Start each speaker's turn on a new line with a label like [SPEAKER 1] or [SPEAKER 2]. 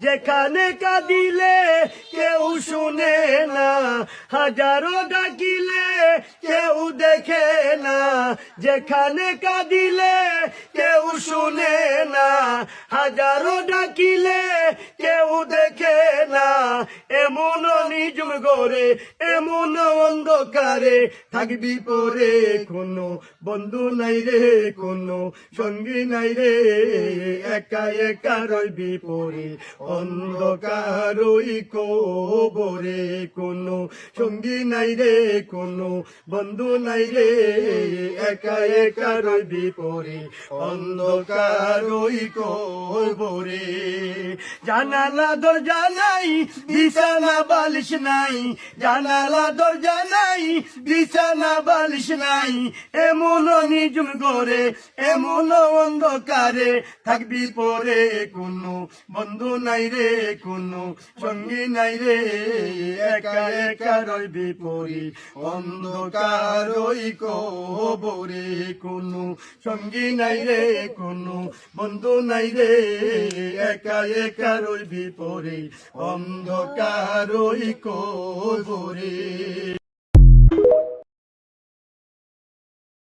[SPEAKER 1] যেখানে কাঁদিলে কেউ শুনে না, হাজারো ডাকিলে কেউ দেখে না। যেখানে কাঁদিলে কেউ শুনে না, হাজারো ডাকিলে কেউ দেখে না। এমন নিজুম গড়ে, এমন অন্ধকারে থাকবি পরে, কোনো বন্ধু নাই রে, কোনো সঙ্গী নাই রে। একা একা রইবি পরে অন্ধকার ওই কবরে, কোনো সঙ্গী নাই রে, কোনো বন্ধু নাই রে। একা একা রইবি পরে অন্ধকার ওই কবরে। জানালা দরজা নাই, বিছানা বালিশ নাই, জানালা দরজা নাই, বিছানা বালিশ নাই। এমন নিজুম করে, এমন অন্ধকারে থাকবি পরে, কোনো বন্ধু নাই রে, কোনো সঙ্গী নাই রে। একা একা রইবি পরে অন্ধকার ওই কবরে, কোনো সঙ্গী নাই রে, কোনো বন্ধু নাই রে। একা একা রইবি পরে অন্ধকার ওই কবরে।